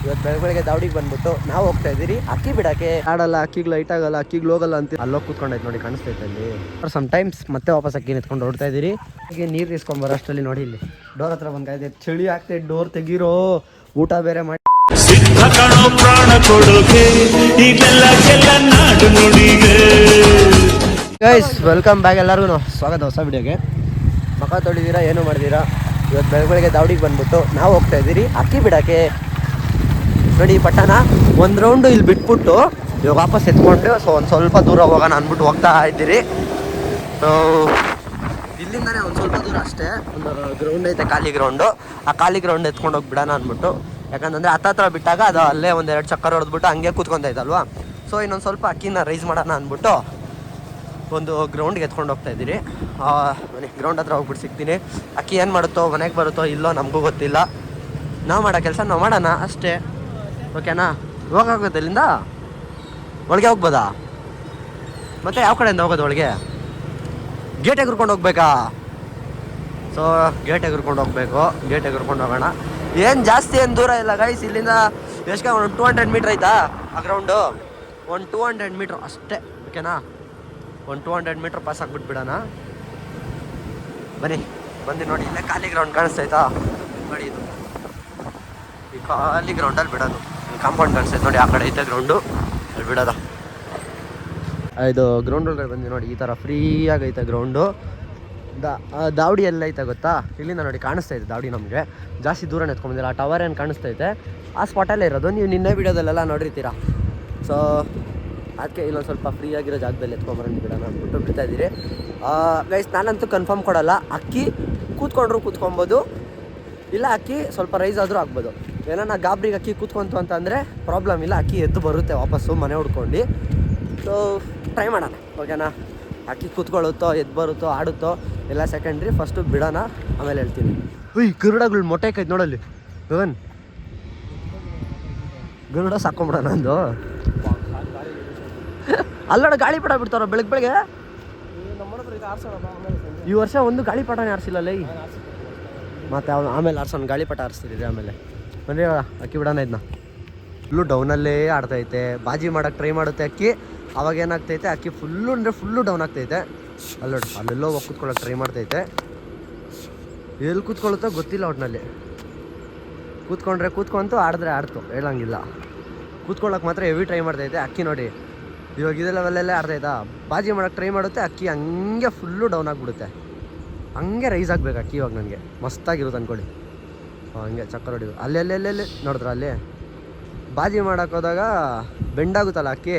ಇವತ್ತು ಬೆಳಗ್ಗೆ ದಾವಡಿಗೆ ಬಂದ್ಬಿಟ್ಟು ನಾವು ಹೋಗ್ತಾ ಇದ್ದೀರಿ ಅಕ್ಕಿ ಬಿಡಕ್ಕೆ. ಆಡಲ್ಲ, ಅಕ್ಕಿಗಳು ಲೈಟ್ ಆಗಲ್ಲ, ಅಕ್ಕಿಗಳು ಹೋಗಲ್ಲ ಅಂತ ಅಲ್ಲೋಗಿ ಕೂತ್ಕೊಂಡೈತೆ ನೋಡಿ, ಕಾಣಿಸ್ತೈತೆ ಅಲ್ಲಿ. ಸಮ್ ಟೈಮ್ಸ್ ಮತ್ತೆ ವಾಪಸ್ ಅಕ್ಕಿ ಎತ್ಕೊಂಡು ಹೊಡ್ತಾ ಇದ್ದೀರಿ. ಈಗ ನೀರು ಇಸ್ಕೊಂಬರೋ ಅಷ್ಟರಲ್ಲಿ ನೋಡಿ ಇಲ್ಲಿ ಡೋರ್ ಹತ್ರ ಬಂದಾಯ್ತು, ಚಳಿ ಆಗ್ತೈತೆ, ಡೋರ್ ತೆಗೀರೋ, ಊಟ ಬೇರೆ ಮಾಡಿ ಪ್ರಾಣ ಕೊಡೋಕೆ ನಾಡು ನುಡಿಗೆ. ಗೈಸ್ ವೆಲ್ಕಮ್ ಬ್ಯಾಕ್, ಎಲ್ಲರಿಗೂ ಸ್ವಾಗತ ಹೊಸ ವಿಡಿಯೋಗೆ. ಮಖ ತೊಳಿದೀರಾ, ಏನು ಮಾಡಿದೀರಾ? ಇವತ್ತು ಬೆಳಗ್ಗೆ ದಾವಡಿಗೆ ಬಂದ್ಬಿಟ್ಟು ನಾವು ಹೋಗ್ತಾ ಇದ್ದೀರಿ ಅಕ್ಕಿ ಬಿಡಕ್ಕೆ. ನೋಡಿ ಪಟ್ಟಣ ಒಂದು ರೌಂಡು ಇಲ್ಲಿ ಬಿಟ್ಬಿಟ್ಟು ಇವಾಗ ವಾಪಸ್ ಎತ್ಕೊಂಡು ಒಂದು ಸ್ವಲ್ಪ ದೂರ ಹೋಗೋಣ ಅಂದ್ಬಿಟ್ಟು ಹೋಗ್ತಾ ಇದ್ದೀರಿ. ಇಲ್ಲಿಂದಾನೆ ಒಂದು ಸ್ವಲ್ಪ ದೂರ ಅಷ್ಟೇ, ಒಂದು ಗ್ರೌಂಡ್ ಐತೆ, ಖಾಲಿ ಗ್ರೌಂಡು. ಆ ಖಾಲಿ ಗ್ರೌಂಡ್ ಎತ್ಕೊಂಡು ಹೋಗಿ ಬಿಡೋಣ ಅಂದ್ಬಿಟ್ಟು, ಯಾಕಂತಂದರೆ ಹತ್ರ ಬಿಟ್ಟಾಗ ಅದು ಅಲ್ಲೇ ಒಂದೆರಡು ಚಕ್ಕರ್ ಹೊಡೆದ್ಬಿಟ್ಟು ಹಂಗೆ ಕೂತ್ಕೊಂತೈತಲ್ವಾ. ಸೊ ಇನ್ನೊಂದು ಸ್ವಲ್ಪ ಅಕ್ಕಿನ ರೈಸ್ ಮಾಡೋಣ ಅಂದ್ಬಿಟ್ಟು ಒಂದು ಗ್ರೌಂಡ್ಗೆ ಎತ್ಕೊಂಡು ಹೋಗ್ತಾ ಇದ್ದೀರಿ. ಮನೆ ಗ್ರೌಂಡ್ ಹತ್ರ ಹೋಗ್ಬಿಟ್ಟು ಸಿಗ್ತೀನಿ. ಅಕ್ಕಿ ಏನು ಮಾಡುತ್ತೋ, ಮನೆಗೆ ಬರುತ್ತೋ ಇಲ್ಲೋ ನಮಗೂ ಗೊತ್ತಿಲ್ಲ. ನಾವು ಮಾಡೋ ಕೆಲಸ ನಾವು ಮಾಡೋಣ ಅಷ್ಟೇ, ಓಕೆನಾ? ಹೋಗಾಗುತ್ತೆ ಇಲ್ಲಿಂದ ಒಳಗೆ ಹೋಗ್ಬೋದಾ? ಮತ್ತೆ ಯಾವ ಕಡೆಯಿಂದ ಹೋಗೋದು ಒಳಗೆ? ಗೇಟ್ ಎಗರ್ಕೊಂಡು ಹೋಗ್ಬೇಕಾ? ಸೊ ಗೇಟ್ ಎಗರ್ಕೊಂಡು ಹೋಗ್ಬೇಕು, ಗೇಟ್ ಎಗರ್ಕೊಂಡು ಹೋಗೋಣ. ಏನು ಜಾಸ್ತಿ ಏನು ದೂರ ಇಲ್ಲ ಗೈಸ್, ಇಲ್ಲಿಂದ ಎಷ್ಟು ಒಂದು 200 ಮೀಟ್ರ್ ಆಯ್ತಾ ಆ ಗ್ರೌಂಡು? ಒಂದು 200 ಮೀಟ್ರ್ ಅಷ್ಟೇ, ಓಕೆನಾ? ಒಂದು 200 ಮೀಟ್ರ್ ಪಾಸ್ ಆಗಿಬಿಟ್ಬಿಡೋಣ. ಬನ್ನಿ ಬಂದು ನೋಡಿ, ಇಲ್ಲೇ ಖಾಲಿ ಗ್ರೌಂಡ್ ಕಾಣಿಸ್ತೈತಾ ನೋಡಿ, ಇದು ಈ ಖಾಲಿ ಗ್ರೌಂಡಲ್ಲಿ ಬಿಡೋದು. ಕಾಂಪೌಂಡ್ ಕಾಣಿಸ್ತೈತೆ ನೋಡಿ, ಆ ಕಡೆ ಐತೆ ಗ್ರೌಂಡು, ಅಲ್ಲಿ ಬಿಡೋದ. ಇದು ಗ್ರೌಂಡ್ ಒಳಗಡೆ ಬಂದು ನೋಡಿ, ಈ ಥರ ಫ್ರೀಯಾಗಿ ಐತೆ ಗ್ರೌಂಡು. ದಾವಡಿ ಎಲ್ಲ ಐತೆ ಗೊತ್ತಾ? ಇಲ್ಲಿಂದ ನೋಡಿ ಕಾಣಿಸ್ತೈತೆ ದಾವಡಿ, ನಮಗೆ ಜಾಸ್ತಿ ದೂರ ಎತ್ಕೊಂಡ್ಬಂದಿಲ್ಲ. ಆ ಟವರ್ ಏನು ಕಾಣಿಸ್ತೈತೆ ಆ ಸ್ಪಾಟಲ್ಲೇ ಇರೋದು, ನೀವು ನಿನ್ನೆ ವೀಡಿಯೋದಲ್ಲೆಲ್ಲ ನೋಡಿರ್ತೀರ. ಸೊ ಅದಕ್ಕೆ ಇಲ್ಲೊಂದು ಸ್ವಲ್ಪ ಫ್ರೀ ಆಗಿರೋ ಜಾಗದಲ್ಲಿ ಎತ್ಕೊಂಬರೋಣ ಬಿಡೋಣ ಅಂದ್ಬಿಟ್ಟು ಬಿಡ್ತಾ ಇದ್ದೀರಿ. ಗೈಸ್ ನಾನಂತೂ ಕನ್ಫರ್ಮ್ ಕೊಡಲ್ಲ, ಅಕ್ಕಿ ಕೂತ್ಕೊಂಡ್ರು ಕೂತ್ಕೊಬೋದು, ಇಲ್ಲ ಅಕ್ಕಿ ಸ್ವಲ್ಪ ರೈಸ್ ಆದರೂ ಆಗ್ಬೋದು. ಏನಾನ ಗಾಬ್ರಿಗೆ ಅಕ್ಕಿ ಕೂತ್ಕೊಂತು ಅಂತಂದರೆ ಪ್ರಾಬ್ಲಮ್ ಇಲ್ಲ, ಅಕ್ಕಿ ಎದ್ದು ಬರುತ್ತೆ ವಾಪಸ್ಸು ಮನೆ ಹುಡ್ಕೊಂಡು. ಸೊ ಟ್ರೈ ಮಾಡೋಣ, ಓಕೆನಾ? ಅಕ್ಕಿ ಕೂತ್ಕೊಳ್ಳುತ್ತೋ, ಎದ್ದು ಬರುತ್ತೋ, ಆಡುತ್ತೋ ಎಲ್ಲ ಸೆಕೆಂಡ್ರಿ, ಫಸ್ಟು ಬಿಡೋಣ, ಆಮೇಲೆ ಹೇಳ್ತೀನಿ. ಗರುಡಗಳು ಮೊಟ್ಟೆ ಕೈತೆ ನೋಡಲ್ಲಿ ಗಗನ್, ಗರುಡ ಸಾಕೊಂಬಿಡೋಣ ಅಂದು. ಅಲ್ಲೋಡ ಗಾಳಿ ಪಟ ಬಿಡ್ತಾರ ಬೆಳಗ್ಗೆ. ಈ ವರ್ಷ ಒಂದು ಗಾಳಿ ಪಟನೇ ಆರಿಸಿಲ್ಲ ಈ ಮತ್ತೆ ಅವನು ಆಮೇಲೆ ಆರ್ಸೋನು ಗಾಳಿ ಪಟ ಆರಿಸ್ತಿದ್ದೆ. ಆಮೇಲೆ ಬನ್ನಿ ಅಕ್ಕಿ ಬಿಡೋಣ. ಇದನ್ನ ಫುಲ್ಲು ಡೌನಲ್ಲೇ ಆಡ್ತೈತೆ, ಬಾಜಿ ಮಾಡೋಕ್ಕೆ ಟ್ರೈ ಮಾಡುತ್ತೆ ಅಕ್ಕಿ. ಅವಾಗ ಏನಾಗ್ತೈತೆ, ಅಕ್ಕಿ ಫುಲ್ಲು ಅಂದರೆ ಫುಲ್ಲು ಡೌನ್ ಆಗ್ತೈತೆ. ಅಲ್ಲೋಡಿ ಅಲ್ಲೆಲ್ಲೋ ಹೋಗಿ ಕೂತ್ಕೊಳ್ಳೋಕೆ ಟ್ರೈ ಮಾಡ್ತೈತೆ. ಎಲ್ಲಿ ಕೂತ್ಕೊಳ್ಳುತ್ತೋ ಗೊತ್ತಿಲ್ಲ, ಒಟ್ಟಿನಲ್ಲಿ ಕೂತ್ಕೊಂಡ್ರೆ ಕೂತ್ಕೊಂತು, ಆಡಿದ್ರೆ ಆಡ್ತು, ಹೇಳಂಗಿಲ್ಲ. ಕೂತ್ಕೊಳ್ಳೋಕೆ ಮಾತ್ರ ಹೆವಿ ಟ್ರೈ ಮಾಡ್ತೈತೆ ಅಕ್ಕಿ. ನೋಡಿ ಇವಾಗ ಇದೇ ಲೆವೆಲ್ಲೇ ಆಡ್ತೈತಾ, ಬಾಜಿ ಮಾಡೋಕ್ಕೆ ಟ್ರೈ ಮಾಡುತ್ತೆ ಅಕ್ಕಿ, ಹಂಗೆ ಫುಲ್ಲು ಡೌನ್ ಆಗಿಬಿಡುತ್ತೆ. ಹಂಗೆ ರೈಸ್ ಆಗಬೇಕು ಅಕ್ಕಿ. ಇವಾಗ ನನಗೆ ಮಸ್ತಾಗಿರುತ್ತೆ ಅಂದ್ಕೊಳ್ಳಿ. ಹಂಗೆ ಚಕ್ಕರ್ ಹೊಡಿದು ಅಲ್ಲೆಲ್ಲೆಲ್ಲೆಲ್ಲಿ ನೋಡಿದ್ರೆ ಅಲ್ಲಿ ಬಾಜಿ ಮಾಡೋಕೆ ಹೋದಾಗ ಬೆಂಡಾಗುತ್ತಲ್ಲ ಅಕ್ಕಿ,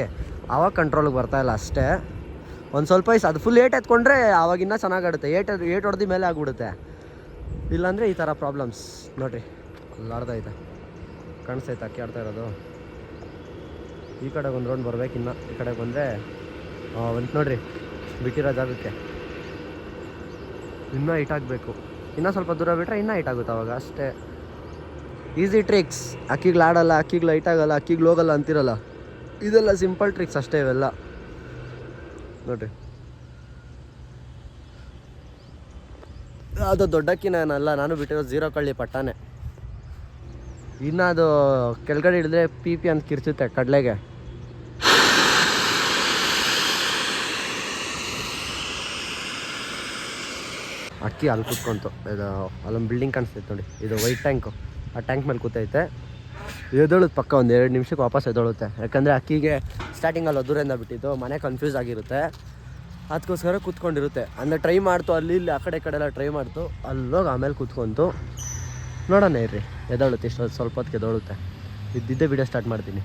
ಆವಾಗ ಕಂಟ್ರೋಲಿಗೆ ಬರ್ತಾಯಿಲ್ಲ ಅಷ್ಟೇ. ಒಂದು ಸ್ವಲ್ಪ ಅದು ಫುಲ್ ಏಟ್ ಎತ್ಕೊಂಡ್ರೆ ಆವಾಗಿನ್ನ ಚೆನ್ನಾಗಾಡುತ್ತೆ. ಏಟ್ ಹೊಡೆದ ಮೇಲೆ ಆಗಿಬಿಡುತ್ತೆ. ಇಲ್ಲಾಂದರೆ ಈ ಥರ ಪ್ರಾಬ್ಲಮ್ಸ್. ನೋಡಿರಿ ಅಲ್ಲಿ ಆಡ್ತೈತೆ, ಕಾಣಿಸ್ತೈತೆ ಅಕ್ಕಿ ಆಡ್ತಾ ಇರೋದು. ಈ ಕಡೆಗೆ ಒಂದು ರೌಂಡ್ ಬರ್ಬೇಕಿನ್ನ, ಈ ಕಡೆಗೆ ಬಂದರೆ ಒಂದು ನೋಡಿರಿ ಬಿಟ್ಟಿರೋ ಜಾಗಕ್ಕೆ ಇನ್ನೂ ಹೈಟ್ ಆಗಬೇಕು. ಇನ್ನೂ ಸ್ವಲ್ಪ ದೂರ ಬಿಟ್ಟರೆ ಇನ್ನೂ ಹೈಟ್ ಆಗುತ್ತೆ ಅವಾಗ, ಅಷ್ಟೇ. Easy tricks. ಅಕ್ಕಿಗಳು ಆಡಲ್ಲ, ಅಕ್ಕಿಗಳು ಹೈಟ್ ಆಗಲ್ಲ, ಅಕ್ಕಿಗಳು ಹೋಗಲ್ಲ ಅಂತಿರಲ್ಲ, ಇದೆಲ್ಲ ಸಿಂಪಲ್ ಟ್ರಿಕ್ಸ್ ಅಷ್ಟೇ ಇವೆಲ್ಲ. ನೋಡಿರಿ ಅದು ದೊಡ್ಡಕ್ಕಿನಲ್ಲ, ನಾನು ಬಿಟ್ಟಿರೋ 0 ಕಳ್ಳಿ ಪಟ್ಟಾನೆ. ಇನ್ನು ಅದು ಕೆಳಗಡೆ ಹಿಡಿದ್ರೆ ಪಿ ಅಂತ ಕಿರ್ಚುತ್ತೆ ಕಡಲೆಗೆ. ಅಕ್ಕಿ ಅಲ್ಲಿ ಕೂತ್ಕೊಂತು. ಇದು ಅಲ್ಲೊಂದು ಬಿಲ್ಡಿಂಗ್ ಕಾಣಿಸ್ತೈತೆ ನೋಡಿ, ಇದು ವೈಟ್ ಟ್ಯಾಂಕು. ಆ ಟ್ಯಾಂಕ್ ಮೇಲೆ ಕೂತೈತೆ. ಎದೊಳುತ್ತೆ ಪಕ್ಕ, ಒಂದು 2 ನಿಮಿಷಕ್ಕೆ ವಾಪಸ್ ಎದೊಳುತ್ತೆ. ಯಾಕಂದರೆ ಅಕ್ಕಿಗೆ ಸ್ಟಾರ್ಟಿಂಗಲ್ಲಿ ದೂರದಿಂದ ಬಿಟ್ಟಿದ್ದು, ಮನೆ ಕನ್ಫ್ಯೂಸ್ ಆಗಿರುತ್ತೆ, ಅದಕ್ಕೋಸ್ಕರ ಕೂತ್ಕೊಂಡಿರುತ್ತೆ. ಅಂದರೆ ಟ್ರೈ ಮಾಡ್ತು, ಅಲ್ಲಿ ಇಲ್ಲಿ ಆ ಕಡೆ ಎಲ್ಲ ಟ್ರೈ ಮಾಡ್ತು, ಅಲ್ಲೋಗಿ ಆಮೇಲೆ ಕೂತ್ಕೊಂತು. ನೋಡೋಣ ಇರ್ರಿ, ಎದೊಳುತ್ತೆ ಇಷ್ಟು ಸ್ವಲ್ಪ ಹೊತ್ತಿಗೆ ಎದೊಳುತ್ತೆ. ಇದ್ದಿದ್ದೇ ವಿಡಿಯೋ ಸ್ಟಾರ್ಟ್ ಮಾಡ್ತೀನಿ.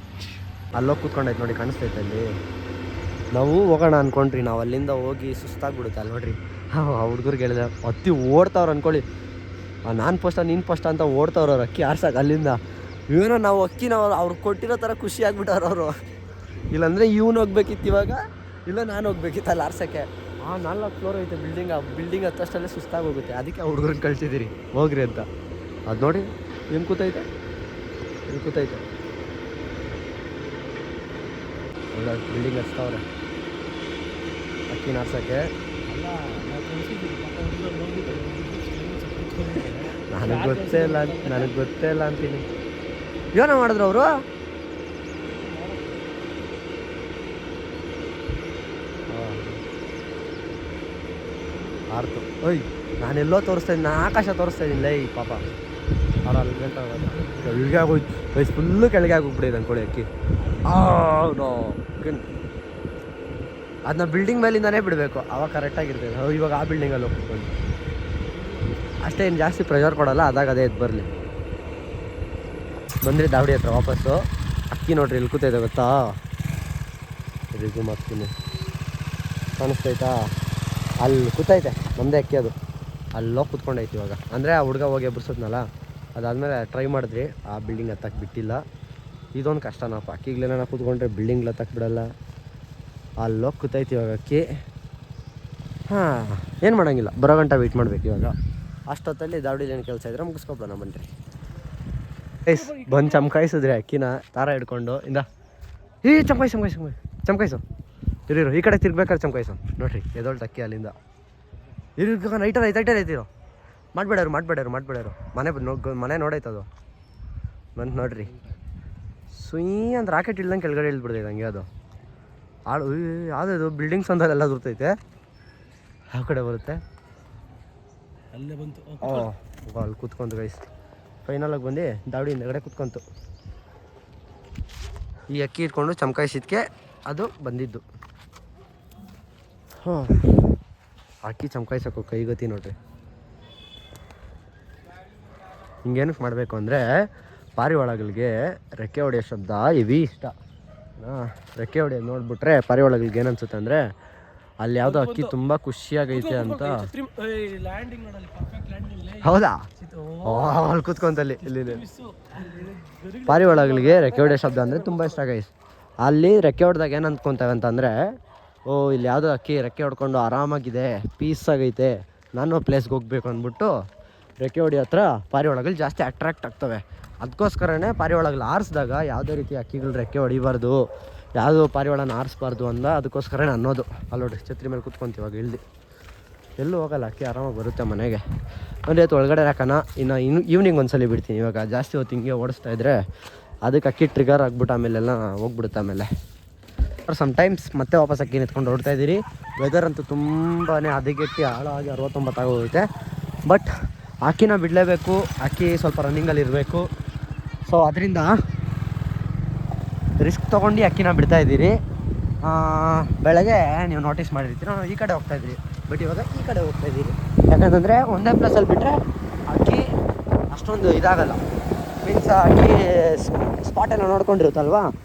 ಅಲ್ಲೋಗಿ ಕೂತ್ಕೊಂಡೈತೆ ನೋಡಿ, ಕಾಣಿಸ್ತೈತೆ ಅಲ್ಲಿ. ನಾವು ಹೋಗೋಣ ಅಂದ್ಕೊಂಡ್ರಿ, ನಾವು ಅಲ್ಲಿಂದ ಹೋಗಿ ಸುಸ್ತಾಗ್ಬಿಡುತ್ತೆ ಅಲ್ಲಿ ನೋಡ್ರಿ. ಆ ಹುಡುಗರಿಗೆ ಹೇಳಿದೆ, ಹತ್ತಿ ಓಡ್ತಾವ್ರು ಅಂದ್ಕೊಳ್ಳಿ, ನಾನು ಫಸ್ಟ ನೀನು ಫಸ್ಟ ಅಂತ ಓಡ್ತಾವ್ರು ಅವ್ರು ಅಕ್ಕಿ ಆರ್ಸಕ್ಕೆ ಅಲ್ಲಿಂದ. ಏನೋ ನಾವು ಅಕ್ಕಿನ ಅವ್ರು ಕೊಟ್ಟಿರೋ ಥರ ಖುಷಿ ಆಗ್ಬಿಟ್ಟವ್ರು ಅವರು. ಇಲ್ಲಾಂದರೆ ಇವನು ಹೋಗ್ಬೇಕಿತ್ತು ಇವಾಗ, ಇಲ್ಲ ನಾನು ಹೋಗ್ಬೇಕಿತ್ತು ಅಲ್ಲಿ ಆರ್ಸೋಕ್ಕೆ. 4 ಫ್ಲೋರ್ ಐತೆ ಬಿಲ್ಡಿಂಗ್, ಆ ಬಿಲ್ಡಿಂಗ್ ಹತ್ತಷ್ಟಲ್ಲೇ ಸುಸ್ತಾಗಿ ಹೋಗುತ್ತೆ. ಅದಕ್ಕೆ ಆ ಹುಡುಗರನ್ನ ಕಳ್ಸಿದ್ದೀರಿ ಹೋಗ್ರಿ ಅಂತ. ಅದು ನೋಡಿ ಏನು ಕೂತೈತೆ, ಇಲ್ಲಿ ಕೂತೈತೆ ಒಳ್ಳೆ ಬಿಲ್ಡಿಂಗ್ ಹಚ್ತಾವ್ರೆ ಅಕ್ಕಿ ನಾರ್ಸೋಕ್ಕೆ. ನನಗೆ ಗೊತ್ತೇ ಇಲ್ಲ ಅಂತೀನಿ. ಏನೋ ಮಾಡಿದ್ರು ಅವರು. ಆರ್ತು ಓಯ್, ನಾನೆಲ್ಲೋ ತೋರಿಸ್ತಾ ಇದ್ದೀನಿ, ಆಕಾಶ ತೋರಿಸ್ತಾ ಇದ್ದೀನಿ ಲೈ ಪಾಪ. ಅವ್ರು ಅಲ್ಲಿ ಗಂಟ ಕೆಳಗೆ ಆಗೋಯ್ತು ವಯಸ್ಸು, ಫುಲ್ಲು ಕೆಳಗೆ ಆಗೋಗ್ಬಿಟ್ಟಿದೆ ಅಂದ್ಕೊಳ್ಳಿ ಅಕ್ಕಿ. ಅದನ್ನ ಬಿಲ್ಡಿಂಗ್ ಮೇಲಿಂದಾನೇ ಬಿಡಬೇಕು, ಅವಾಗ ಕರೆಕ್ಟಾಗಿರ್ತದೆ. ಇವಾಗ ಆ ಬಿಲ್ಡಿಂಗಲ್ಲಿ ಹೋಗ್ಕೊಂಡು ಅಷ್ಟೇ, ಏನು ಜಾಸ್ತಿ ಪ್ರೆಷರ್ ಕೊಡೋಲ್ಲ, ಅದಾಗ ಅದೇ ಎದ್ದು ಬರಲಿ. ಬಂದರೆ ದಾವಡಿ ಹತ್ರ ವಾಪಸ್ಸು. ಅಕ್ಕಿ ನೋಡ್ರಿ ಇಲ್ಲಿ ಕೂತೈತೆ ಗೊತ್ತಾ, ರಿಸ್ಯೂಮ್ ಹಾಕ್ತೀನಿ, ಕಾಣಿಸ್ತೈತಾ? ಅಲ್ಲಿ ಕೂತೈತೆ ನಮ್ಮದೇ ಅಕ್ಕಿ, ಅದು ಅಲ್ಲೋಗಿ ಕೂತ್ಕೊಂಡೈತಿ ಇವಾಗ. ಅಂದರೆ ಆ ಹುಡುಗ ಹೋಗಿ ಎಬ್ಬಿಸೋದ್ನಲ್ಲ, ಅದಾದಮೇಲೆ ಟ್ರೈ ಮಾಡಿದ್ರಿ, ಆ ಬಿಲ್ಡಿಂಗ್ ಹತ್ತಕ್ಕೆ ಬಿಟ್ಟಿಲ್ಲ. ಇದೊಂದು ಕಷ್ಟನಪ್ಪ, ಅಕ್ಕಿಗ್ಲೇನ ಕೂತ್ಕೊಂಡ್ರೆ ಬಿಲ್ಡಿಂಗ್ ಹತ್ತಕ್ಕೆ ಬಿಡಲ್ಲ. ಅಲ್ಲೋಗಿ ಕೂತೈತಿ ಇವಾಗ ಅಕ್ಕಿ. ಹಾಂ, ಏನು ಮಾಡೋಂಗಿಲ್ಲ, ಬರೋ ಗಂಟೆ ವೆಯ್ಟ್ ಮಾಡ್ಬೇಕು ಇವಾಗ. ಅಷ್ಟೊತ್ತಲ್ಲಿ ದಾವಡಿಲಿ ಏನು ಕೆಲಸ ಇದ್ರೆ ಮುಗಿಸ್ಕೊಬೋಣ ಬನ್ನಿರಿ. ಬಂದು ಚಮಕಾಯಿಸಿದ್ರಿ ಅಕ್ಕಿನ ದಾರ ಹಿಡ್ಕೊಂಡು ಈ ಚಮಕಾಯಿಸು ಇರೋ ಈ ಕಡೆ ತಿರ್ಬೇಕಾದ್ರೆ ಚಮಕಾಯಿಸು. ನೋಡ್ರಿ ಎದೊಳ್ತು ಅಕ್ಕಿ ಅಲ್ಲಿಂದ. ಇರೋ ನೈಟಲ್ಲಿ ಐತಿರೋ ಮಾಡ್ಬೇಡರು ಮನೆ ನೋಡೈತದು ಬಂತು ನೋಡ್ರಿ. ಸುಯ್ ಅಂತ ರಾಕೆಟ್ ಇಲ್ದಂಗೆ ಕೆಳಗಡೆ ಇಳ್ಬಿಡ್ತೈತೆ ಹಂಗೆ. ಅದು ಯಾವುದದು ಬಿಲ್ಡಿಂಗ್ಸ್ ಒಂದಲ್ಲೆಲ್ಲ ದೂರ್ತೈತೆ, ಯಾವ ಕಡೆ ಬರುತ್ತೆ ಅಲ್ಲೇ ಬಂತು. ಅಲ್ಲಿ ಕೂತ್ಕೊಂತು ಗೈಸ್, ಫೈನಲಾಗಿ ಬಂದು ದಾವಡಿ ಹಿಂದೆಗಡೆ ಕೂತ್ಕೊಂತು. ಈ ಅಕ್ಕಿ ಇಟ್ಕೊಂಡು ಚಮಕಾಯಿಸಿದ್ಕೆ ಅದು ಬಂದಿದ್ದು. ಹಾಂ, ಅಕ್ಕಿ ಚಮಕಾಯಿಸೋಕ್ಕೂ ಕೈಗತಿ ನೋಡ್ರಿ. ಹಿಂಗೇನಕ್ಕೆ ಮಾಡಬೇಕು ಅಂದರೆ, ಪಾರಿವಾಳಗಳಿಗೆ ರೆಕ್ಕೆ ಹೊಡೆಯೋ ಶಬ್ದ ಹೆವಿ ಇಷ್ಟ. ರೆಕ್ಕೆ ಹೊಡೆಯೋದು ನೋಡ್ಬಿಟ್ರೆ ಪಾರಿವಾಳಗಳಿಗೆ ಏನನ್ಸುತ್ತೆ ಅಂದರೆ, ಅಲ್ಲಿ ಯಾವುದೋ ಅಕ್ಕಿ ತುಂಬ ಖುಷಿಯಾಗೈತೆ ಅಂತ. ಹೌದಾ? ಅಲ್ಲಿ ಕೂತ್ಕೊಂತಲ್ಲಿ ಇಲ್ಲಿ ಪಾರಿವಾಳಗಳಿಗೆ ರೆಕ್ಕೆ ಹೊಡೆಯೋ ಶಬ್ದ ಅಂದರೆ ತುಂಬ ಇಷ್ಟ ಗೈಸ್. ಅಲ್ಲಿ ರೆಕ್ಕೆ ಹೊಡೆದಾಗ ಏನು ಅಂದ್ಕೊತೇವೆ ಅಂತಂದರೆ, ಓ ಇಲ್ಲಿ ಯಾವುದೋ ಅಕ್ಕಿ ರೆಕ್ಕೆ ಹೊಡ್ಕೊಂಡು ಆರಾಮಾಗಿದೆ, ಪೀಸ್ ಆಗೈತೆ, ನಾನು ಪ್ಲೇಸ್ಗೆ ಹೋಗ್ಬೇಕು ಅಂದ್ಬಿಟ್ಟು ರೆಕ್ಕೆ ಹೊಡೆಯೋ ಹತ್ರ ಪಾರಿವಾಳಗಳು ಜಾಸ್ತಿ ಅಟ್ರಾಕ್ಟ್ ಆಗ್ತವೆ. ಅದಕ್ಕೋಸ್ಕರನೇ ಪಾರಿವಾಳಗಳು ಆರಿಸಿದಾಗ ಯಾವುದೇ ರೀತಿ ಅಕ್ಕಿಗಳು ರೆಕ್ಕೆ ಹೊಡಿಬಾರ್ದು, ಯಾವುದೋ ಪಾರಿವಾಳನ ಆರಿಸ್ಬಾರ್ದು ಅಂದ. ಅದಕ್ಕೋಸ್ಕರನೇ ಅನ್ನೋದು. ಅಲ್ಲಿ ನೋಡ್ರಿ ಛತ್ರಿ ಮೇಲೆ ಕೂತ್ಕೊಂತೀವಾಗ ಇಳ್ದು, ಎಲ್ಲೂ ಹೋಗಲ್ಲ ಅಕ್ಕಿ, ಆರಾಮಾಗಿ ಬರುತ್ತೆ ಮನೆಗೆ. ಅಂದರೆ ಅದು ಒಳಗಡೆ ಹಾಕೋಣ. ಇನ್ನು ಈವ್ನಿಂಗ್ ಒಂದ್ಸಲ ಬಿಡ್ತೀನಿ. ಇವಾಗ ಜಾಸ್ತಿ ಹೊತ್ತು ಹಿಂಗೆ ಓಡಿಸ್ತಾ ಇದ್ದರೆ ಅದಕ್ಕೆ ಅಕ್ಕಿ ಟ್ರಿಗರ್ ಆಗ್ಬಿಟ್ಟು ಆಮೇಲೆಲ್ಲ ಹೋಗ್ಬಿಡುತ್ತೆ. ಆಮೇಲೆ ಸಮ್ಟೈಮ್ಸ್ ಮತ್ತೆ ವಾಪಸ್ ಅಕ್ಕಿ ನಿಂತ್ಕೊಂಡು ಹೊಡ್ತಾ ಇದ್ದೀರಿ. ವೆದರ್ ಅಂತೂ ತುಂಬಾ ಹದಗೆಟ್ಟು ಹಾಳಾಗಿ 69 ಆಗೋಗುತ್ತೆ. ಬಟ್ ಅಕ್ಕಿನ ಬಿಡಲೇಬೇಕು, ಅಕ್ಕಿ ಸ್ವಲ್ಪ ರನ್ನಿಂಗಲ್ಲಿ ಇರಬೇಕು. ಸೊ ಅದರಿಂದ ರಿಸ್ಕ್ ತೊಗೊಂಡು ಅಕ್ಕಿನ ಬಿಡ್ತಾ ಇದ್ದೀರಿ. ಬೆಳಗ್ಗೆ ನೀವು ನೋಟಿಸ್ ಮಾಡಿರ್ತೀರಿ, ನಾವು ಈ ಕಡೆ ಹೋಗ್ತಾಯಿದ್ರಿ, ಬಟ್ ಇವಾಗ ಈ ಕಡೆ ಹೋಗ್ತಾಯಿದ್ದೀರಿ. ಯಾಕಂತಂದರೆ ಒಂದೇ ಪ್ಲೇಸಲ್ಲಿ ಬಿಟ್ಟರೆ ಅಕ್ಕಿ ಅಷ್ಟೊಂದು ಇದಾಗಲ್ಲ. ಮೀನ್ಸ್ ಅಕ್ಕಿ ಸ್ಪಾಟೆಲ್ಲ ನೋಡ್ಕೊಂಡಿರುತ್ತಲ್ವ,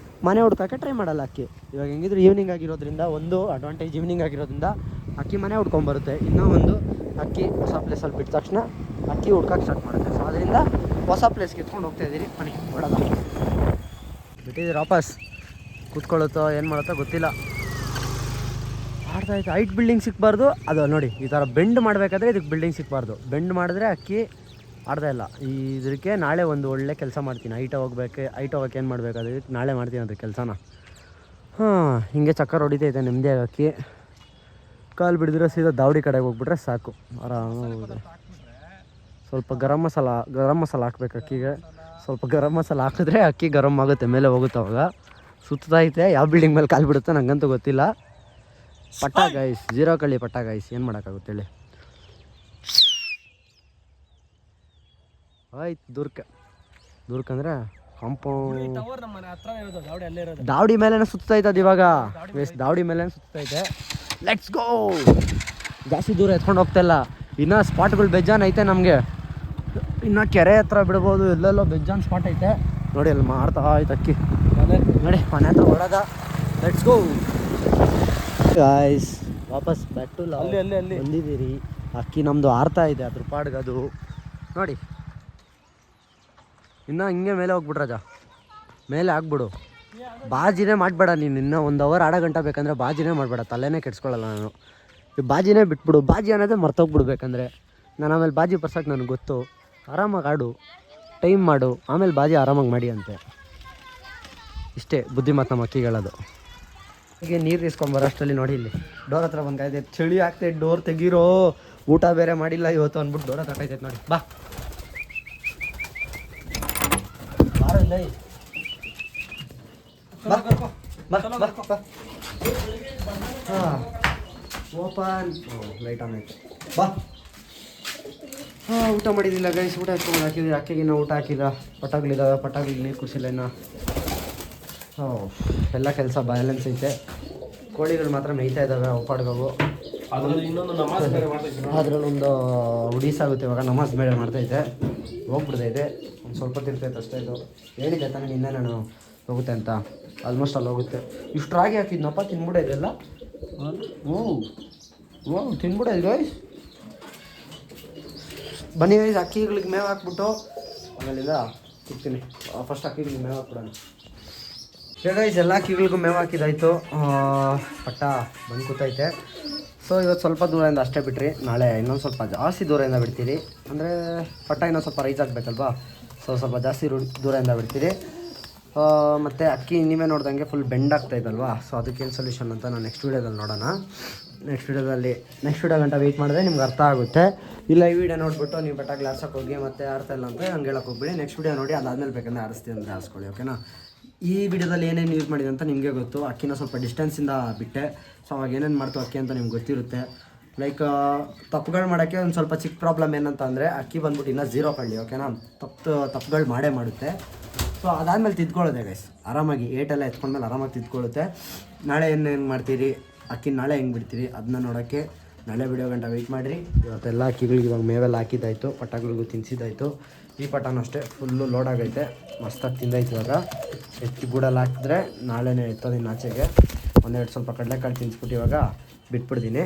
ಮನೆ ಹುಡ್ಕೋಕ್ಕೆ ಟ್ರೈ ಮಾಡಲ್ಲ ಅಕ್ಕಿ. ಇವಾಗ ಹೆಂಗಿದ್ರು ಈವ್ನಿಂಗ್ ಆಗಿರೋದ್ರಿಂದ ಒಂದು ಅಡ್ವಾಂಟೇಜ್, ಈವ್ನಿಂಗ್ ಆಗಿರೋದ್ರಿಂದ ಅಕ್ಕಿ ಮನೆ ಹುಡ್ಕೊಂಬರುತ್ತೆ. ಇನ್ನೂ ಒಂದು ಅಕ್ಕಿ ಹೊಸ ಪ್ಲೇಸಲ್ಲಿ ಬಿಟ್ಟ ತಕ್ಷಣ ಅಕ್ಕಿ ಹುಡ್ಕೋಕ್ಕೆ ಸ್ಟಾರ್ಟ್ ಮಾಡುತ್ತೆ. ಸೊ ಅದರಿಂದ ಹೊಸ ಪ್ಲೇಸ್ಗೆ ಎತ್ಕೊಂಡು ಹೋಗ್ತಾಯಿದ್ದೀರಿ. ಮನೆ ಹೊಡೋದ ಬಿಟ್ಟಿದ್ದೀರಿ, ವಾಪಸ್ ಕೂತ್ಕೊಳ್ಳುತ್ತೋ ಏನು ಮಾಡುತ್ತೋ ಗೊತ್ತಿಲ್ಲ. ಆಡ್ತಾಯಿತ್ತು. ಹೈಟ್ ಬಿಲ್ಡಿಂಗ್ ಸಿಕ್ಕಬಾರ್ದು. ಅದು ನೋಡಿ ಈ ಥರ ಬೆಂಡ್ ಮಾಡಬೇಕಾದ್ರೆ ಇದಕ್ಕೆ ಬಿಲ್ಡಿಂಗ್ ಸಿಕ್ಕಬಾರ್ದು. ಬೆಂಡ್ ಮಾಡಿದ್ರೆ ಅಕ್ಕಿ ಆಡ್ತಾ ಇಲ್ಲ. ಇದಕ್ಕೆ ನಾಳೆ ಒಂದು ಒಳ್ಳೆ ಕೆಲಸ ಮಾಡ್ತೀನಿ. ಹೈಟ್ ಹೋಗೋಕೆ ಏನು ಮಾಡಬೇಕು ಅದಕ್ಕೆ ನಾಳೆ ಮಾಡ್ತೀನಿ ಅದ್ರ ಕೆಲಸನ. ಹಾಂ, ಹಿಂಗೆ ಚಕ್ಕರ್ ಹೊಡಿತೈತೆ ನೆಮ್ಮದಿ ಅಕ್ಕಿ. ಕಾಲು ಬಿಡಿದ್ರೆ ಸೀದಾ ದಾವಡಿ ಕಡೆಗೆ ಹೋಗ್ಬಿಟ್ರೆ ಸಾಕು, ಆರಾಮಾಗಿ. ಸ್ವಲ್ಪ ಗರಂ ಮಸಾಲ ಹಾಕ್ಬೇಕು ಅಕ್ಕಿಗೆ. ಸ್ವಲ್ಪ ಗರಂ ಮಸಾಲ ಹಾಕಿದ್ರೆ ಅಕ್ಕಿ ಗರಂ ಆಗುತ್ತೆ, ಮೇಲೆ ಹೋಗುತ್ತೆ. ಅವಾಗ ಸುತ್ತೈತೆ, ಯಾವ ಬಿಲ್ಡಿಂಗ್ ಮೇಲೆ ಕಾಲು ಬಿಡುತ್ತೋ ನನಗಂತೂ ಗೊತ್ತಿಲ್ಲ. ಪಟ್ಟ ಗೈಸ್, 0 ಕಳ್ಳಿ ಪಟ್ಟ ಗೈಸ್, ಏನು ಮಾಡೋಕ್ಕಾಗುತ್ತೆ ಹೇಳಿ. ಆಯ್ತು, ದೂರ್ಕಂದ್ರೆ ಕಾಂಪೌಂಡ್ ದಾವಡಿ ಮೇಲೇನೆ ಸುತ್ತೈತೆ ಅದು ಇವಾಗ. ದಾವಡಿ ಮೇಲೇನೆ ಸುತ್ತೈತೆ. Let's go. ಜಾಸ್ತಿ ದೂರ ಎತ್ಕೊಂಡು ಹೋಗ್ತಾಯಿಲ್ಲ. ಇನ್ನೂ ಸ್ಪಾಟ್ಗಳು ಬೆಜ್ಜಾನ್ ಐತೆ ನಮಗೆ. ಇನ್ನು ಕೆರೆ ಹತ್ರ ಬಿಡ್ಬೋದು, ಎಲ್ಲೆಲ್ಲೋ ಬೆಜ್ಜಾನ್ ಸ್ಪಾಟ್ ಐತೆ ನೋಡಿ. ಅಲ್ಲಿ ಮಾಡ್ತಾ ಆಯ್ತು ಅಕ್ಕಿ ನೋಡಿ, ಮನೆ ಹತ್ರ ಹೊಡೋದ. ಲೆಟ್ಸ್ ಗೋ ಗಾಯ್ಸ್, ವಾಪಸ್ ಬ್ಯಾಕ್ ಟು ಅಲ್ಲಿ ಬಂದಿದ್ದೀರಿ. ಅಕ್ಕಿ ನಮ್ಮದು ಆರ್ತಾ ಇದೆ ಅದ್ರ ಪಾಡ್ಗೆ ಅದು ನೋಡಿ. ಇನ್ನು ಹಿಂಗೆ ಮೇಲೆ ಹೋಗ್ಬಿಟ್ರಾಜ, ಮೇಲೆ ಆಗ್ಬಿಡು. ಬಾಜಿನೇ ಮಾಡಬೇಡ ನೀನು. ಇನ್ನೂ 1 ಅವರ್ ಆಡೋ ಗಂಟೆ ಬೇಕಂದರೆ ಬಾಜಿನೇ ಮಾಡಬೇಡ, ತಲೆನೇ ಕೆಡ್ಸ್ಕೊಳ್ಳಲ್ಲ ನಾನು. ಬಾಜಿನೇ ಬಿಟ್ಬಿಡು. ಬಾಜಿ ಅನ್ನೋದೇ ಮರ್ತೋಗ್ಬಿಡ್ಬೇಕಂದ್ರೆ ನಾನು ಆಮೇಲೆ ಬಾಜಿ ಬರ್ಸೋಕೆ ನನಗೆ ಗೊತ್ತು. ಆರಾಮಾಗಿ ಆಡು, ಟೈಮ್ ಮಾಡು, ಆಮೇಲೆ ಬಾಜಿ ಆರಾಮಾಗಿ ಮಾಡಿ ಅಂತೆ. ಇಷ್ಟೇ ಬುದ್ಧಿಮಾತು ನಮ್ಮ ಅಕ್ಕಿಗಳದು. ಹೀಗೆ ನೀರು ಇಸ್ಕೊಂಬರೋ ಅಷ್ಟರಲ್ಲಿ ನೋಡಿ, ಇಲ್ಲಿ ಡೋರ್ ಹತ್ರ ಬಂದು ಕಾಯ್ತೈತೆ. ಚಳಿ ಆಗ್ತೈತೆ, ಡೋರ್ ತೆಗೀರೋ, ಊಟ ಬೇರೆ ಮಾಡಿಲ್ಲ ಇವತ್ತು ಅಂದ್ಬಿಟ್ಟು ಡೋರ್ ಹತ್ರ ಕಾಯ್ತೈತೆ ನೋಡಿ. ಬಾ ಲೈ ಬಾ ಬಾ ಬಾ ಬಾ ಹಾಂ ಓಪನ್ ಲೈಟ್ ಆನ್ ಆಯ್ತು ಬಾ ಹಾಂ ಊಟ ಮಾಡಿದ್ದಿಲ್ಲ ಗೈಸ್ ಊಟ ಹಾಕ್ಕೊಂಡು ಹಾಕಿದ್ವಿ ಅಕ್ಕಿಗೆ ಇನ್ನೂ ಊಟ ಹಾಕಿಲ್ಲ ಪಟಾಗ್ಲಿದ್ದಾವೆ ಪಟಾಗ್ಲಿಗೆ ನೀರು ಕುಡಿಸಿಲ್ಲ ಇನ್ನು ಎಲ್ಲ ಕೆಲಸ ಬ್ಯಾಲೆನ್ಸ್ ಐತೆ ಕೋಳಿಗಳು ಮಾತ್ರ ಮೇಯ್ತಾ ಇದ್ದಾವೆ ಒಪ್ಪಾಡ್ಗವು ಅದ್ರಲ್ಲೊಂದು ಉಡೀಸಾಗುತ್ತೆ ಇವಾಗ ನಮಾಜ್ ಬೇಡ ಮಾಡ್ತೈತೆ ಹೋಗ್ಬಿಡ್ತೈತೆ ಒಂದು ಸ್ವಲ್ಪ ತಿರ್ತೈತೆ ಅಷ್ಟೇ ಇದು ಹೇಳಿದ್ದೆ ತಾನೇ ನಿನ್ನೆ ನಾನು ಹೋಗುತ್ತೆ ಅಂತ ಆಲ್ಮೋಸ್ಟ್ ಅಲ್ಲಿ ಹೋಗುತ್ತೆ ಇಷ್ಟು ರಾಗಿ ಹಾಕಿದ್ನಪ್ಪ ತಿನ್ಬಿಡ ಇದೆಲ್ಲ ಓ ತಿನ್ಬಿಡ ಇದು ಗೈಸ್ ಬನ್ನಿ ಗೈಸ್ ಅಕ್ಕಿಗಳಿಗೆ ಮೇವು ಹಾಕ್ಬಿಟ್ಟು ಆಮೇಲಿಂದ ಸಿಗ್ತೀನಿ ಫಸ್ಟ್ ಅಕ್ಕಿಗಳಿಗೆ ಮೇವು ಹಾಕ್ಬಿಡೋಣ ಗೈಸ್ ಎಲ್ಲ ಅಕ್ಕಿಗಳಿಗೂ ಮೇವು ಹಾಕಿದಾಯಿತು ಪಟ್ಟ ಬಂದು ಕೂತೈತೆ ಸೊ ಇವತ್ತು ಸ್ವಲ್ಪ ದೂರದಿಂದ ಅಷ್ಟೇ ಬಿಟ್ರಿ ನಾಳೆ ಇನ್ನೊಂದು ಸ್ವಲ್ಪ ಜಾಸ್ತಿ ದೂರದಿಂದ ಬಿಡ್ತೀರಿ ಅಂದರೆ ಪಟ್ಟ ಇನ್ನೊಂದು ಸ್ವಲ್ಪ ರೈಸ್ ಆಗಬೇಕಲ್ವಾ ಸೊ ಸ್ವಲ್ಪ ಜಾಸ್ತಿ ದೂರದಿಂದ ಬಿಡ್ತೀರಿ ಮತ್ತು ಅಕ್ಕಿ ನೀವೇ ನೋಡ್ದಂಗೆ ಫುಲ್ ಬೆಂಡ್ ಆಗ್ತಾಯಿದ್ದಲ್ವಾ ಸೊ ಅದಕ್ಕೇನು ಸೊಲ್ಯೂಷನ್ ಅಂತ ನಾನು ನೆಕ್ಸ್ಟ್ ವೀಡಿಯೋದಲ್ಲಿ ನೋಡೋಣ ನೆಕ್ಸ್ಟ್ ವೀಡಿಯೋ ಗಂಟ ವೆಯ್ಟ್ ಮಾಡಿದ್ರೆ ನಿಮ್ಗೆ ಅರ್ಥ ಆಗುತ್ತೆ ಇಲ್ಲ ಈ ವಿಡಿಯೋ ನೋಡಿಬಿಟ್ಟು ನೀವು ಪಟಾಗ್ಲಿ ಆರ್ಸೋಕೆ ಹೋಗಿ ಮತ್ತೆ ಆರ್ತಾ ಇಲ್ಲ ಅಂದರೆ ಹಂಗೆ ಹೇಳಕ್ಕೆ ಹೋಗ್ಬಿಡಿ ನೆಕ್ಸ್ಟ್ ವೀಡಿಯೋ ನೋಡಿ ಅದಾದಮೇಲೆ ಬೇಕಂದ್ರೆ ಆರಿಸ್ತೀವಿ ಅಂದರೆ ಆರಿಸ್ಕೊಳ್ಳಿ ಓಕೆನಾ ಈ ವಿಡಿಯೋದಲ್ಲಿ ಏನೇನು ಯೂಸ್ ಮಾಡಿದೆ ಅಂತ ನಿಮಗೆ ಗೊತ್ತು ಅಕ್ಕಿನ ಸ್ವಲ್ಪ ಡಿಸ್ಟೆನ್ಸಿಂದ ಬಿಟ್ಟೆ ಸೊ ಅವಾಗ ಏನೇನು ಮಾಡ್ತು ಅಕ್ಕಿ ಅಂತ ನಿಮ್ಗೆ ಗೊತ್ತಿರುತ್ತೆ ಲೈಕ್ ತಪ್ಪುಗಳು ಮಾಡೋಕ್ಕೆ ಒಂದು ಸ್ವಲ್ಪ ಚಿಕ್ಕ ಪ್ರಾಬ್ಲಮ್ ಏನಂತ ಅಂದರೆ ಅಕ್ಕಿ ಬಂದ್ಬಿಟ್ಟು ಇನ್ನೂ ಝೀರೋ ಕಳ್ಳಿ ಓಕೆನಾ ತಪ್ಪುಗಳು ಮಾಡುತ್ತೆ ಸೊ ಅದಾದಮೇಲೆ ತಿದ್ಕೊಳ್ಳೋದೆ ಗೈಸ್ ಆರಾಮಾಗಿ ಏಟೆಲ್ಲ ಎತ್ಕೊಂಡ್ಮೇಲೆ ಆರಾಮಾಗಿ ತಿದ್ಕೊಳ್ಳುತ್ತೆ ನಾಳೆ ಏನೇನು ಮಾಡ್ತೀರಿ ಅಕ್ಕಿ ನಾಳೆ ಹೆಂಗೆ ಬಿಡ್ತೀರಿ ಅದನ್ನ ನೋಡೋಕ್ಕೆ ನಾಳೆ ವಿಡಿಯೋ ಗಂಟ ವೆಯ್ಟ್ ಮಾಡಿರಿ ಇವತ್ತೆಲ್ಲ ಅಕ್ಕಿಗಳಿಗೆ ಇವಾಗ ಮೇವೆಲ್ಲ ಹಾಕಿದ್ದಾಯಿತು ಪಟಾಗಳಿಗೂ ತಿನ್ನಿಸಿದ್ದಾಯಿತು ಈ ಪಟಾನು ಅಷ್ಟೇ ಫುಲ್ಲು ಲೋಡ್ ಆಗೈತೆ ಮಸ್ತಾಗಿ ತಿಂದೈತೆ ಇವಾಗ ಎತ್ತಿ ಗೂಡಲ್ಲಿ ಹಾಕಿದ್ರೆ ನಾಳೆನೇ ಎತ್ತೋದಿನ ಆಚೆಗೆ ಒಂದೆರಡು ಸ್ವಲ್ಪ ಕಡಲೆಕಾಳು ತಿನ್ನಿಸ್ಬಿಟ್ಟು ಇವಾಗ ಬಿಟ್ಬಿಡ್ತೀನಿ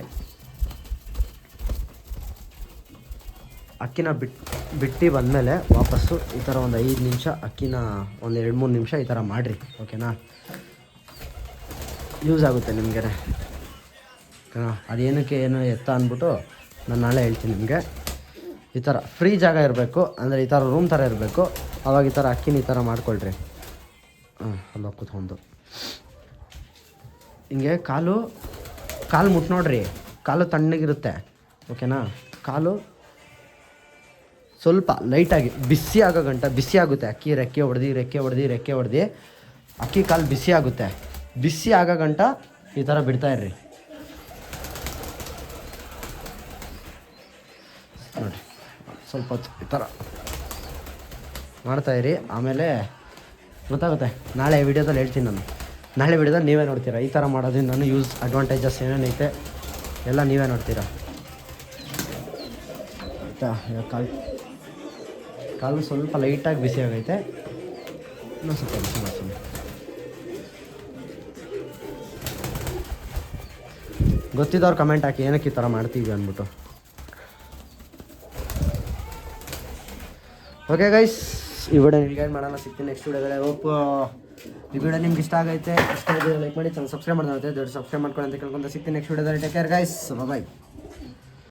ಅಕ್ಕಿನ ಬಿಟ್ಟು ಬಂದಮೇಲೆ ವಾಪಸ್ಸು ಈ ಥರ ಒಂದು 5 ನಿಮಿಷ ಅಕ್ಕಿನ ಒಂದು 2-3 ನಿಮಿಷ ಈ ಥರ ಮಾಡಿರಿ ಓಕೆನಾ ಯೂಸ್ ಆಗುತ್ತೆ ನಿಮಗೆ ಅದೇನಕ್ಕೆ ಏನು ಎತ್ತ ಅಂದ್ಬಿಟ್ಟು ನಾನು ನಾಳೆ ಹೇಳ್ತೀನಿ ನಿಮಗೆ ಈ ಥರ ಫ್ರೀ ಜಾಗ ಇರಬೇಕು ಅಂದರೆ ಈ ಥರ ರೂಮ್ ಥರ ಇರಬೇಕು ಆವಾಗ ಈ ಥರ ಅಕ್ಕಿನ ಈ ಥರ ಮಾಡ್ಕೊಳ್ರಿ ಅಲ್ಲ ಕೂತ್ಕೊಂಡು ಹಿಂಗೆ ಕಾಲು ಮುಟ್ಟು ನೋಡ್ರಿ ಕಾಲು ತಣ್ಣಗಿರುತ್ತೆ ಓಕೆನಾ ಕಾಲು ಸ್ವಲ್ಪ ಲೈಟಾಗಿ ಬಿಸಿ ಆಗೋ ಗಂಟ ಬಿಸಿ ಆಗುತ್ತೆ ಅಕ್ಕಿ ರೆಕ್ಕೆ ಹೊಡೆದು ಅಕ್ಕಿ ಕಾಲು ಬಿಸಿ ಆಗುತ್ತೆ ಬಿಸಿ ಆಗೋ ಗಂಟ ಈ ಥರ ಬಿಡ್ತಾಯಿರ್ರಿ ನೋಡಿರಿ ಸ್ವಲ್ಪ ಹೊತ್ತು ಈ ಥರ ಮಾಡ್ತಾಯಿರಿ ಆಮೇಲೆ ಗೊತ್ತಾಗುತ್ತೆ ನಾಳೆ ವಿಡಿಯೋದಲ್ಲಿ ಹೇಳ್ತೀನಿ ನಾನು ನಾಳೆ ವಿಡಿಯೋದಲ್ಲಿ ನೀವೇ ನೋಡ್ತೀರಾ ಈ ಥರ ಮಾಡೋದ್ರಿಂದ ನಾನು ಯೂಸ್ ಅಡ್ವಾಂಟೇಜಸ್ ಏನೇನೈತೆ ಎಲ್ಲ ನೀವೇ ನೋಡ್ತೀರಾ ಆಯಿತಾ ಕಾಲು ಸ್ವಲ್ಪ ಲೈಟಾಗಿ ಬಿಸಿ ಆಗೈತೆ ಇನ್ನೂ ಸ್ವಲ್ಪ ಬಿಸಿ ಮಾಡ್ತೀನಿ ಗೊತ್ತಿದ್ದವ್ರು ಕಮೆಂಟ್ ಹಾಕಿ ಏನಕ್ಕೆ ಈ ಥರ ಮಾಡ್ತೀವಿ ಅಂದ್ಬಿಟ್ಟು ಓಕೆ ಗೈಸ್ ಈ ವಿಡಿಯೋ ನಿಮ್ಗೆ ಏನು ಮಾಡೋಣ ಸಿಗ್ತೀನಿ ನೆಕ್ಸ್ಟ್ ವಿಡಿಯೋದಲ್ಲಿ ಹೋಪ್ ಈ ವಿಡಿಯೋ ನಿಮ್ಗೆ ಇಷ್ಟ ಆಗೈತೆ ಇಷ್ಟ ಲೈಕ್ ಮಾಡಿ ಚಾನಲ್ ಸಬ್ಸ್ಕ್ರೈಬ್ ಮಾಡ್ತಾ ದೊಡ್ಡ ಸಬ್ಸ್ಕ್ರೈಬ್ ಮಾಡ್ಕೊಳ್ಳಿ ಅಂತ ಕೇಳ್ಕೊಂತ ಸಿಗ್ತೀನಿ ನೆಕ್ಸ್ಟ್ ವಿಡಿಯೋದಲ್ಲಿ ಟೇಕ್ ಕೇರ್ ಗೈಸ್ ಬಾಯ್